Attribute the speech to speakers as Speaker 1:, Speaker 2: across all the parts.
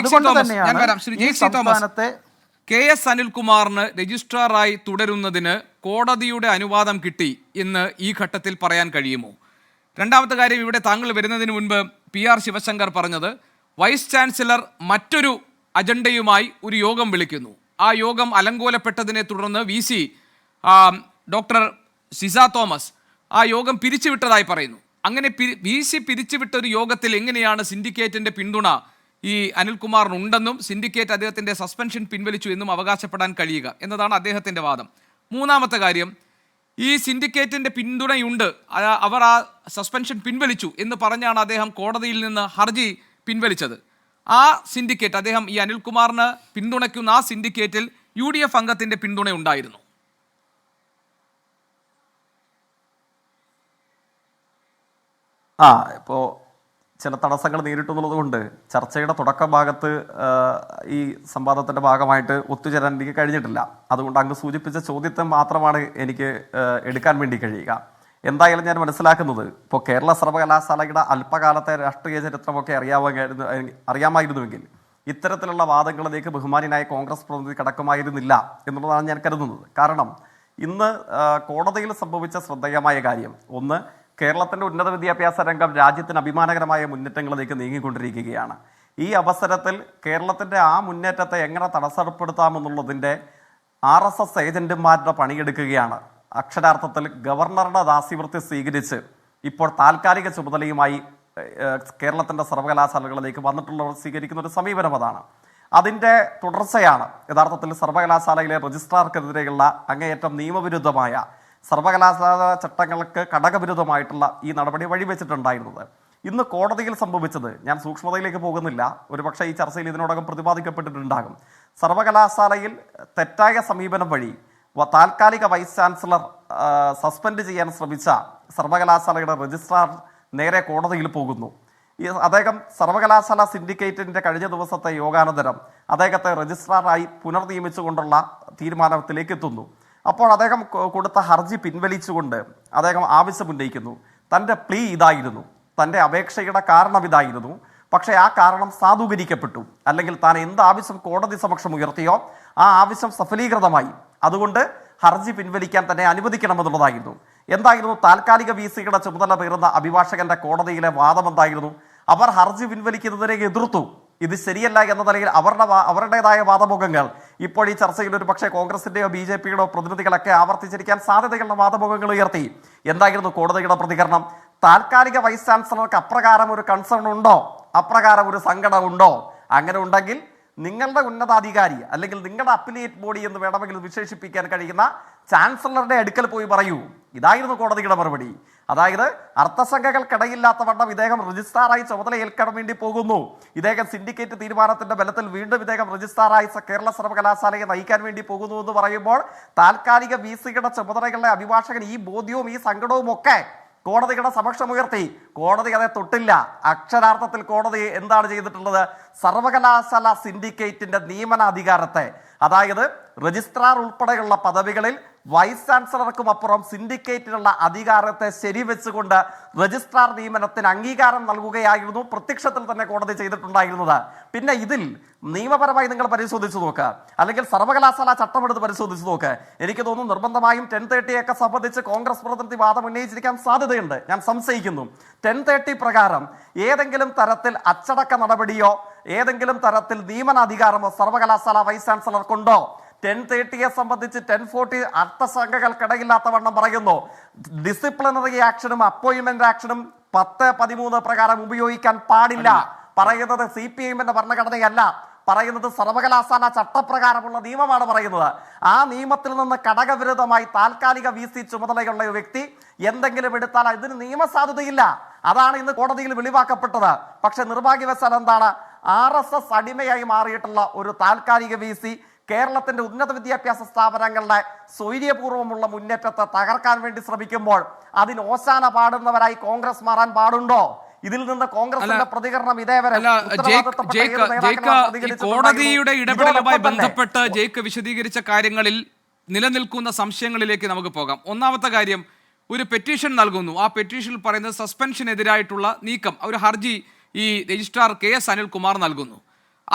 Speaker 1: ഞാൻ വരാം. Shri J C. Thomas, K S. അനിൽകുമാറിന് രജിസ്ട്രാറായി തുടരുന്നതിന് കോടതിയുടെ അനുവാദം കിട്ടി എന്ന് ഈ ഘട്ടത്തിൽ പറയാൻ കഴിയുമോ? രണ്ടാമത്തെ കാര്യം, ഇവിടെ താങ്കൾ വരുന്നതിന് മുൻപ് PR ശിവശങ്കർ പറഞ്ഞത് വൈസ് ചാൻസലർ മറ്റൊരു അജണ്ടയുമായി ഒരു യോഗം വിളിക്കുന്നു. ആ യോഗം അലങ്കോലപ്പെട്ടതിനെ തുടർന്ന് VC ഡോക്ടർ സിസ തോമസ് ആ യോഗം പിരിച്ചുവിട്ടതായി പറയുന്നു. അങ്ങനെ VC പിരിച്ചുവിട്ട ഒരു യോഗത്തിൽ എങ്ങനെയാണ് സിൻഡിക്കേറ്റിന്റെ പിന്തുണ ഈ അനിൽകുമാറിനുണ്ടെന്നും സിൻഡിക്കേറ്റ് അദ്ദേഹത്തിന്റെ സസ്പെൻഷൻ പിൻവലിച്ചു എന്നും അവകാശപ്പെടാൻ കഴിയുക എന്നതാണ് അദ്ദേഹത്തിന്റെ വാദം. മൂന്നാമത്തെ കാര്യം, ഈ സിൻഡിക്കേറ്റിന്റെ പിന്തുണയുണ്ട്, അവർ ആ സസ്പെൻഷൻ പിൻവലിച്ചു എന്ന് പറഞ്ഞാണ് അദ്ദേഹം കോടതിയിൽ നിന്ന് ഹർജി പിൻവലിച്ചത്. ആ സിൻഡിക്കേറ്റ്, അദ്ദേഹം ഈ അനിൽകുമാറിന് പിന്തുണയ്ക്കുന്ന ആ സിൻഡിക്കേറ്റിൽ UDF അംഗത്തിന്റെ പിന്തുണ ഉണ്ടായിരുന്നു.
Speaker 2: ഇപ്പോൾ ചില തടസ്സങ്ങൾ നേരിട്ടുള്ളത് കൊണ്ട് ചർച്ചയുടെ തുടക്ക ഭാഗത്ത് ഈ സംവാദത്തിൻ്റെ ഭാഗമായിട്ട് ഒത്തുചേരാൻ എനിക്ക് കഴിഞ്ഞിട്ടില്ല. അതുകൊണ്ട് അങ്ങ് സൂചിപ്പിച്ച ചോദ്യത്തെ മാത്രമാണ് എനിക്ക് എടുക്കാൻ വേണ്ടി കഴിയുക. എന്തായാലും ഞാൻ മനസ്സിലാക്കുന്നത്, ഇപ്പോൾ കേരള സർവകലാശാലയുടെ അല്പകാലത്തെ രാഷ്ട്രീയ ചരിത്രമൊക്കെ അറിയാമായിരുന്നുവെങ്കിൽ ഇത്തരത്തിലുള്ള വാദങ്ങളിലേക്ക് ബഹുമാനിയായ കോൺഗ്രസ് പ്രതിനിധി കടക്കുമായിരുന്നില്ല എന്നുള്ളതാണ് ഞാൻ കരുതുന്നത്. കാരണം ഇന്ന് കോടതിയിൽ സംഭവിച്ച ശ്രദ്ധേയമായ കാര്യം, ഒന്ന്, കേരളത്തിൻ്റെ ഉന്നത വിദ്യാഭ്യാസ രംഗം രാജ്യത്തിന് അഭിമാനകരമായ മുന്നേറ്റങ്ങളിലേക്ക് നീങ്ങിക്കൊണ്ടിരിക്കുകയാണ്. ഈ അവസരത്തിൽ കേരളത്തിൻ്റെ ആ മുന്നേറ്റത്തെ എങ്ങനെ തടസ്സപ്പെടുത്താമെന്നുള്ളതിൻ്റെ RSS ഏജന്റുമാരുടെ പണിയെടുക്കുകയാണ്. അക്ഷരാർത്ഥത്തിൽ ഗവർണറുടെ ദാസ്യവൃത്തി സ്വീകരിച്ച് ഇപ്പോൾ താൽക്കാലിക ചുമതലയുമായി കേരളത്തിൻ്റെ സർവകലാശാലകളിലേക്ക് വന്നിട്ടുള്ളവർ സ്വീകരിക്കുന്ന ഒരു സമീപനം അതാണ്. അതിൻ്റെ തുടർച്ചയാണ് യഥാർത്ഥത്തിൽ സർവകലാശാലയിലെ രജിസ്ട്രാർക്കെതിരെയുള്ള അങ്ങേയറ്റം നിയമവിരുദ്ധമായ സർവകലാശാല ചട്ടങ്ങൾക്ക് ഘടകവിരുദ്ധമായിട്ടുള്ള ഈ നടപടി വഴിവെച്ചിട്ടുണ്ടായിരുന്നത്. ഇന്ന് കോടതിയിൽ സംഭവിച്ചത്, ഞാൻ സൂക്ഷ്മതയിലേക്ക് പോകുന്നില്ല, ഒരുപക്ഷെ ഈ ചർച്ചയിൽ ഇതിനോടകം പ്രതിപാദിക്കപ്പെട്ടിട്ടുണ്ടാകും. സർവകലാശാലയിൽ തെറ്റായ സമീപനം വഴി താൽക്കാലിക വൈസ് ചാൻസലർ സസ്പെൻഡ് ചെയ്യാൻ ശ്രമിച്ച സർവകലാശാലയുടെ രജിസ്ട്രാർ നേരെ കോടതിയിൽ പോകുന്നു. അദ്ദേഹം സർവകലാശാല സിൻഡിക്കേറ്റിൻ്റെ കഴിഞ്ഞ ദിവസത്തെ യോഗാനന്തരം അദ്ദേഹത്തെ രജിസ്ട്രാറായി പുനർനിയമിച്ചുകൊണ്ടുള്ള തീരുമാനത്തിലേക്ക് എത്തുന്നു. അപ്പോൾ അദ്ദേഹം കൊടുത്ത ഹർജി പിൻവലിച്ചുകൊണ്ട് അദ്ദേഹം ആവശ്യമുന്നയിക്കുന്നു. തൻ്റെ പ്ലീ ഇതായിരുന്നു, തൻ്റെ അപേക്ഷയുടെ കാരണം ഇതായിരുന്നു, പക്ഷേ ആ കാരണം സാധൂകരിക്കപ്പെട്ടു, അല്ലെങ്കിൽ താൻ എന്ത് ആവശ്യം കോടതി സമക്ഷം ഉയർത്തിയോ ആ ആവശ്യം സഫലീകൃതമായി, അതുകൊണ്ട് ഹർജി പിൻവലിക്കാൻ തന്നെ അനുവദിക്കണമെന്നുള്ളതായിരുന്നു. എന്തായിരുന്നു താൽക്കാലിക VCയുടെ ചുമതല പേറുന്ന അഭിഭാഷകന്റെ കോടതിയിലെ വാദം എന്തായിരുന്നു? അവർ ഹർജി പിൻവലിക്കുന്നതിനെ എതിർത്തു. ഇത് ശരിയല്ല എന്ന നിലയിൽ അവരുടേതായ വാദമുഖങ്ങൾ ഇപ്പോൾ ഈ ചർച്ചയിൽ ഒരു പക്ഷേ കോൺഗ്രസിന്റെയോ BJPയുടെയോ പ്രതിനിധികളൊക്കെ ആവർത്തിച്ചിരിക്കാൻ സാധ്യതയുള്ള വാദമുഖങ്ങൾ ഉയർത്തി. എന്തായിരുന്നു കോടതിയുടെ പ്രതികരണം? താൽക്കാലിക വൈസ് ചാൻസലർക്ക് അപ്രകാരം ഒരു കൺസേൺ ഉണ്ടോ, അപ്രകാരം ഒരു സങ്കടം ഉണ്ടോ? അങ്ങനെ ഉണ്ടെങ്കിൽ നിങ്ങളുടെ ഉന്നതാധികാരി അല്ലെങ്കിൽ നിങ്ങളുടെ അപ്പിലിയേറ്റ് ബോഡി എന്ന് വേണമെങ്കിൽ വിശേഷിപ്പിക്കാൻ കഴിയുന്ന ചാൻസലറുടെ അടുക്കൽ പോയി പറയൂ. ഇതായിരുന്നു കോടതിയുടെ മറുപടി. അതായത് അർത്ഥസംഖ്യകൾക്കിടയില്ലാത്ത വണ്ണം ഇദ്ദേഹം രജിസ്ട്രാറായി ചുമതല ഏൽക്കാൻ വേണ്ടി പോകുന്നു. ഇദ്ദേഹം സിൻഡിക്കേറ്റ് തീരുമാനത്തിന്റെ ബലത്തിൽ വീണ്ടും ഇദ്ദേഹം രജിസ്ട്രാറായി കേരള സർവകലാശാലയെ നയിക്കാൻ വേണ്ടി പോകുന്നു എന്ന് പറയുമ്പോൾ താൽക്കാലിക VCയുടെ ചുമതലകളുടെ അഭിഭാഷകൻ ഈ ബോധ്യവും ഈ സങ്കടവും ഒക്കെ കോടതിയുടെ സമക്ഷമുയർത്തി. കോടതി അതേ തൊട്ടില്ല. അക്ഷരാർത്ഥത്തിൽ കോടതി എന്താണ് ചെയ്തിട്ടുള്ളത്? സർവകലാശാല സിൻഡിക്കേറ്റിന്റെ നിയമനാധികാരത്തെ, അതായത് രജിസ്ട്രാർ ഉൾപ്പെടെയുള്ള പദവികളിൽ വൈസ് ചാൻസലർക്കും അപ്പുറം സിൻഡിക്കേറ്റിനുള്ള അധികാരത്തെ ശരിവെച്ചുകൊണ്ട് രജിസ്ട്രാർ നിയമനത്തിന് അംഗീകാരം നൽകുകയായിരുന്നു പ്രത്യക്ഷത്തിൽ തന്നെ കോടതി ചെയ്തിട്ടുണ്ടായിരുന്നത്. പിന്നെ ഇതിൽ നിയമപരമായി നിങ്ങൾ പരിശോധിച്ചു നോക്കുക, അല്ലെങ്കിൽ സർവകലാശാല ചട്ടമെടുത്ത് പരിശോധിച്ചു നോക്കുക. എനിക്ക് തോന്നുന്നു നിർബന്ധമായും 1030 സംബന്ധിച്ച് കോൺഗ്രസ് പ്രതിനിധി വാദം ഉന്നയിച്ചിരിക്കാൻ സാധ്യതയുണ്ട്. ഞാൻ സംശയിക്കുന്നു. 1030 പ്രകാരം ഏതെങ്കിലും തരത്തിൽ അച്ചടക്ക നടപടിയോ ഏതെങ്കിലും തരത്തിൽ നിയമനാധികാരമോ സർവകലാശാല വൈസ് ചാൻസലർക്കുണ്ടോ? 1030 സംബന്ധിച്ച് 1040 അർത്ഥസംഖ്യകൾക്കിടയില്ലാത്ത വണ്ണം പറയുന്നു. ഡിസിപ്ലിനറി ആക്ഷനും അപ്പോയിന്റ്മെന്റ് ആക്ഷനും 10-13 പ്രകാരം ഉപയോഗിക്കാൻ പാടില്ല. പറയുന്നത് CPIഎമ്മിന്റെ ഭരണഘടനയല്ല, പറയുന്നത് സർവകലാശാല ചട്ടപ്രകാരമുള്ള നിയമമാണ് പറയുന്നത്. ആ നിയമത്തിൽ നിന്ന് ഘടകവിരുദ്ധമായി താൽക്കാലിക VC ചുമതലയുള്ള ഒരു വ്യക്തി എന്തെങ്കിലും എടുത്താൽ ഇതിന് നിയമസാധുതയില്ല. അതാണ് ഇന്ന് കോടതിയിൽ വെളിവാക്കപ്പെട്ടത്. പക്ഷെ നിർഭാഗ്യവശാൽ എന്താണ്, RSS അടിമയായി മാറിയിട്ടുള്ള ഒരു താൽക്കാലിക VC കേരളത്തിന്റെ ഉന്നത വിദ്യാഭ്യാസ സ്ഥാപനങ്ങളുടെ സ്വൈര്യപൂർവ്വമുള്ള മുന്നേറ്റത്തെ തകർക്കാൻ വേണ്ടി ശ്രമിക്കുമ്പോൾ അതിന് ഓശാന പാടുന്നവരായി കോൺഗ്രസ് മാറാൻ പാടുണ്ടോ? ഇതിൽ നിന്ന് കോൺഗ്രസിന്റെ പ്രതികരണം ഇതേവരെ
Speaker 1: കോടതിയുടെ ഇടപെടലുമായി ബന്ധപ്പെട്ട് ജേക്ക് വിശദീകരിച്ച കാര്യങ്ങളിൽ നിലനിൽക്കുന്ന സംശയങ്ങളിലേക്ക് നമുക്ക് പോകാം. ഒന്നാമത്തെ കാര്യം, ഒരു പെറ്റീഷൻ നൽകുന്നു. ആ പെറ്റീഷനിൽ പറയുന്നത് സസ്പെൻഷനെതിരായിട്ടുള്ള നീക്കം, ഒരു ഹർജി ഈ രജിസ്ട്രാർ KS അനിൽകുമാർ നൽകുന്നു.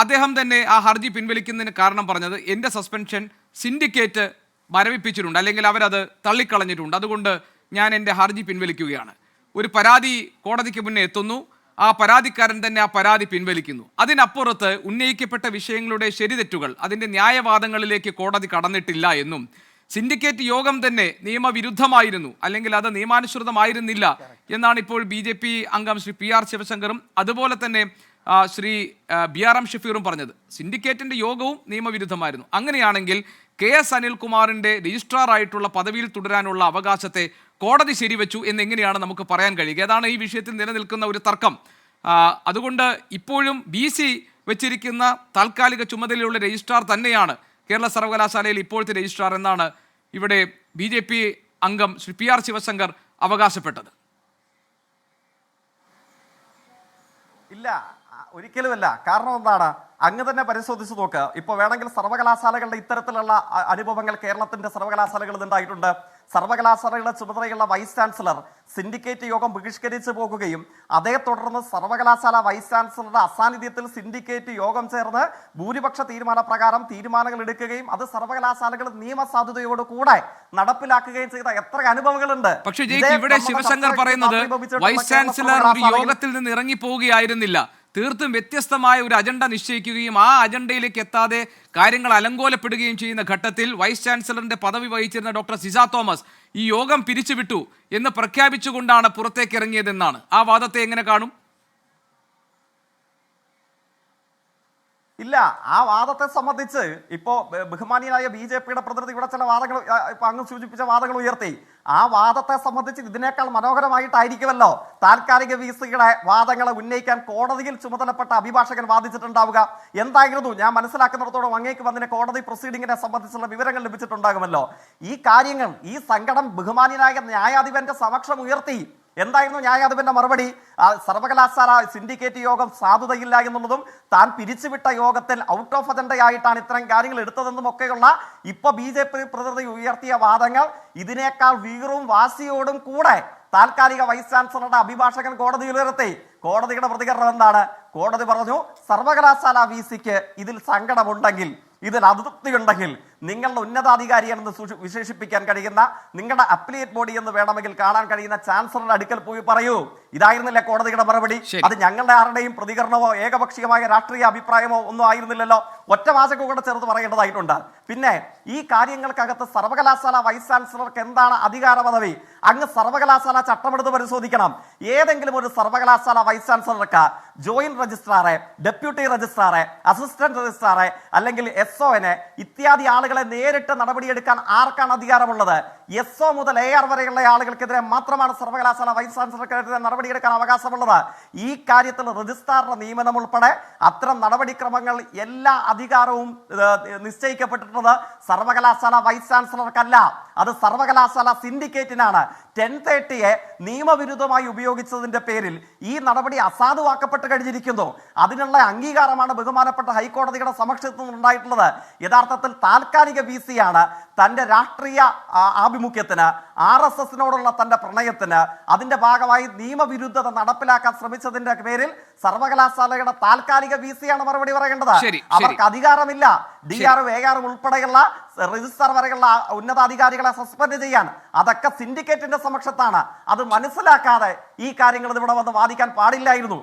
Speaker 1: അദ്ദേഹം തന്നെ ആ ഹർജി പിൻവലിക്കുന്നതിന് കാരണം പറഞ്ഞത് എൻ്റെ സസ്പെൻഷൻ സിൻഡിക്കേറ്റ് മരവിപ്പിച്ചിട്ടുണ്ട്, അല്ലെങ്കിൽ അവരത് തള്ളിക്കളഞ്ഞിട്ടുണ്ട്, അതുകൊണ്ട് ഞാൻ എൻ്റെ ഹർജി പിൻവലിക്കുകയാണ്. ഒരു പരാതി കോടതിക്ക് മുന്നേ എത്തുന്നു, ആ പരാതിക്കാരൻ തന്നെ ആ പരാതി പിൻവലിക്കുന്നു. അതിനപ്പുറത്ത് ഉന്നയിക്കപ്പെട്ട വിഷയങ്ങളുടെ ശരിതെറ്റുകൾ, അതിൻ്റെ ന്യായവാദങ്ങളിലേക്ക് കോടതി കടന്നിട്ടില്ല എന്നും സിൻഡിക്കേറ്റ് യോഗം തന്നെ നിയമവിരുദ്ധമായിരുന്നു, അല്ലെങ്കിൽ അത് നിയമാനുസൃതമായിരുന്നില്ല എന്നാണ് ഇപ്പോൾ BJP അംഗം ശ്രീ PR ശിവശങ്കറും അതുപോലെ തന്നെ ശ്രീ BRM ഷഫീറും പറഞ്ഞത്. സിൻഡിക്കേറ്റിന്റെ യോഗവും നിയമവിരുദ്ധമായിരുന്നു. അങ്ങനെയാണെങ്കിൽ KS അനിൽകുമാറിന്റെ രജിസ്ട്രാർ ആയിട്ടുള്ള പദവിയിൽ തുടരാനുള്ള അവകാശത്തെ കോടതി ശരിവെച്ചു എന്നെങ്ങനെയാണ് നമുക്ക് പറയാൻ കഴിയുക? ഏതാണ് ഈ വിഷയത്തിൽ നിലനിൽക്കുന്ന ഒരു തർക്കം. അതുകൊണ്ട് ഇപ്പോഴും BC വെച്ചിരിക്കുന്ന താൽക്കാലിക ചുമതലയുള്ള രജിസ്ട്രാർ തന്നെയാണ് കേരള സർവകലാശാലയിൽ ഇപ്പോഴത്തെ രജിസ്ട്രാർ എന്നാണ് ഇവിടെ BJP അംഗം ശ്രീ PR ശിവശങ്കർ അവകാശപ്പെട്ടത്.
Speaker 2: ഇല്ല, ഒരിക്കലുമല്ല. കാരണം എന്താണ്? അങ്ങ് തന്നെ പരിശോധിച്ച് നോക്കുക. ഇപ്പോൾ വേണമെങ്കിൽ സർവകലാശാലകളുടെ ഇത്തരത്തിലുള്ള അനുഭവങ്ങൾ കേരളത്തിന്റെ സർവകലാശാലകളിൽ ഉണ്ടായിട്ടുണ്ട്. സർവകലാശാലകളുടെ ചുമതലയുള്ള വൈസ് ചാൻസലർ സിൻഡിക്കേറ്റ് യോഗം ബഹിഷ്കരിച്ചു പോകുകയും അതേ തുടർന്ന് സർവകലാശാല വൈസ് ചാൻസലറുടെ അസാന്നിധ്യത്തിൽ സിൻഡിക്കേറ്റ് യോഗം ചേർന്ന് ഭൂരിപക്ഷ തീരുമാനപ്രകാരം തീരുമാനങ്ങൾ എടുക്കുകയും അത് സർവകലാശാലകൾ നിയമസാധുതയോട് കൂടെ നടപ്പിലാക്കുകയും ചെയ്ത എത്ര അനുഭവങ്ങളുണ്ട്.
Speaker 1: പക്ഷേ ഇവിടെ ശിവശങ്കർ പറയുന്നത് വൈസ് ചാൻസലർ ഒരു യോഗത്തിൽ നിന്ന് ഇറങ്ങി പോവുകയായിരുന്നില്ല, തീർത്തും വ്യത്യസ്തമായ ഒരു അജണ്ട നിശ്ചയിക്കുകയും ആ അജണ്ടയിലേക്ക് എത്താതെ കാര്യങ്ങൾ അലങ്കോലപ്പെടുകയും ചെയ്യുന്ന ഘട്ടത്തിൽ വൈസ് ചാൻസലറിന്റെ പദവി വഹിച്ചിരുന്ന ഡോക്ടർ സിസ തോമസ് ഈ യോഗം പിരിച്ചുവിട്ടു എന്ന് പ്രഖ്യാപിച്ചുകൊണ്ടാണ് പുറത്തേക്ക് ഇറങ്ങിയതെന്നാണ്. ആ വാദത്തെ എങ്ങനെ കാണും?
Speaker 2: ഇല്ല, ആ വാദത്തെ സംബന്ധിച്ച് ഇപ്പോ ബഹുമാനിയായ BJPയുടെ പ്രതിനിധി ഇവിടെ ചില വാദങ്ങൾ, അങ്ങ് സൂചിപ്പിച്ച വാദങ്ങൾ ഉയർത്തി. ആ വാദത്തെ സംബന്ധിച്ച് ഇതിനേക്കാൾ മനോഹരമായിട്ടായിരിക്കുമല്ലോ താൽക്കാലിക VCയുടെ വാദങ്ങളെ ഉന്നയിക്കാൻ കോടതിയിൽ ചുമതലപ്പെട്ട അഭിഭാഷകൻ വാദിച്ചിട്ടുണ്ടാവുക. എന്തായിരുന്നു? ഞാൻ മനസ്സിലാക്കുന്നിടത്തോളം അങ്ങേക്ക് വന്നിന് കോടതി പ്രൊസീഡിങ്ങിനെ സംബന്ധിച്ചുള്ള വിവരങ്ങൾ ലഭിച്ചിട്ടുണ്ടാകുമല്ലോ. ഈ കാര്യങ്ങൾ, ഈ സങ്കടം ബഹുമാനിയായ ന്യായാധിപന്റെ സമക്ഷം ഉയർത്തി. എന്തായിരുന്നു ന്യായാധിപന്റെ മറുപടി? സർവകലാശാല സിൻഡിക്കേറ്റ് യോഗം സാധുതയില്ല എന്നുള്ളതും താൻ പിരിച്ചുവിട്ട യോഗത്തിൽ ഔട്ട് ഓഫ് അജണ്ടയായിട്ടാണ് ഇത്തരം കാര്യങ്ങൾ എടുത്തതെന്നും ഒക്കെയുള്ള ഇപ്പൊ BJP പ്രതിനിധി ഉയർത്തിയ വാദങ്ങൾ ഇതിനേക്കാൾ വീറും വാശിയോടും കൂടെ താൽക്കാലിക വൈസ് ചാൻസലറുടെ അഭിഭാഷകൻ കോടതിയിൽ ഉയർത്തി. കോടതിയുടെ പ്രതികരണം എന്താണ്? കോടതി പറഞ്ഞു, സർവകലാശാല VCക്ക് ഇതിൽ സങ്കടമുണ്ടെങ്കിൽ, ഇതിൽ അതൃപ്തിയുണ്ടെങ്കിൽ നിങ്ങളുടെ ഉന്നതാധികാരിയെന്ന് വിശേഷിപ്പിക്കാൻ കഴിയുന്ന, നിങ്ങളുടെ അപ്പീലേറ്റ് ബോഡി എന്ന് വേണമെങ്കിൽ കാണാൻ കഴിയുന്ന ചാൻസലറുടെ അടുക്കൽ പോയി പറയൂ. ഇതായിരുന്നില്ല കോടതിയുടെ മറുപടി. അത് ഞങ്ങളുടെ ആരുടെയും പ്രതികരണമോ ഏകപക്ഷീയമായ രാഷ്ട്രീയ അഭിപ്രായമോ ഒന്നും ആയിരുന്നില്ലല്ലോ. ഒറ്റ വാചകം കൂടെ ചേർത്ത് പറയേണ്ടതായിട്ടുണ്ട്. പിന്നെ ഈ കാര്യങ്ങൾക്കകത്ത് സർവകലാശാല വൈസ് ചാൻസലർക്ക് എന്താണ് അധികാര പദവി? അങ്ങ് സർവകലാശാല ചട്ടമെടുത്ത് പരിശോധിക്കണം. ഏതെങ്കിലും ഒരു സർവകലാശാല വൈസ് ചാൻസലർക്ക് ജോയിന്റ് രജിസ്ട്രാറെ, ഡെപ്യൂട്ടി രജിസ്ട്രാറെ, അസിസ്റ്റന്റ് രജിസ്ട്രാറെ അല്ലെങ്കിൽ SOനെ ഇത്യാദി ആളുകളെ നേരിട്ട് നടപടിയെടുക്കാൻ ആർക്കാണ് അധികാരമുള്ളത്? SO മുതൽ AR വരെയുള്ള ആളുകൾക്കെതിരെ മാത്രമാണ് സർവകലാശാല വൈസ് ചാൻസലർക്കെതിരെ നടപടിയെടുക്കാൻ അവകാശമുള്ളത്. ഈ കാര്യത്തിൽ രജിസ്ട്രാറുടെ നിയമനം ഉൾപ്പെടെ അത്തരം നടപടിക്രമങ്ങൾ എല്ലാ അധികാരവും നിശ്ചയിക്കപ്പെട്ടിട്ടുള്ളത് സർവകലാശാല വൈസ് ചാൻസലർക്കല്ല, അത് സർവകലാശാല സിൻഡിക്കേറ്റിനാണ്. 1030 നിയമവിരുദ്ധമായി ഉപയോഗിച്ചതിന്റെ പേരിൽ ഈ നടപടി അസാധുവാക്കപ്പെട്ട് കഴിഞ്ഞിരിക്കുന്നു. അതിനുള്ള അംഗീകാരമാണ് ബഹുമാനപ്പെട്ട ഹൈക്കോടതിയുടെ സമക്ഷത്തിൽ നിന്നുണ്ടായിട്ടുള്ളത്. യഥാർത്ഥത്തിൽ താൽക്കാലിക VCയാണ് തന്റെ രാഷ്ട്രീയ ആഭിമുഖ്യത്തിന്, RSSനോടുള്ള തന്റെ പ്രണയത്തിന്, അതിന്റെ ഭാഗമായി നിയമവിരുദ്ധത നടപ്പിലാക്കാൻ ശ്രമിച്ചതിന്റെ പേരിൽ സർവകലാശാലയുടെ താൽക്കാലിക VCയാണ് മറുപടി പറയേണ്ടത്. അവർക്ക് അധികാരമില്ല DRും ARും ഉൾപ്പെടെയുള്ള രജിസ്ട്രാർ വരെയുള്ള ഉന്നതാധികാരികളെ സസ്പെൻഡ് ചെയ്യാൻ. അതൊക്കെ സിൻഡിക്കേറ്റിന്റെ സമക്ഷത്താണ്. അത് മനസ്സിലാക്കാതെ ഈ കാര്യങ്ങൾ ഇവിടെ വന്ന് വാദിക്കാൻ പാടില്ലായിരുന്നു.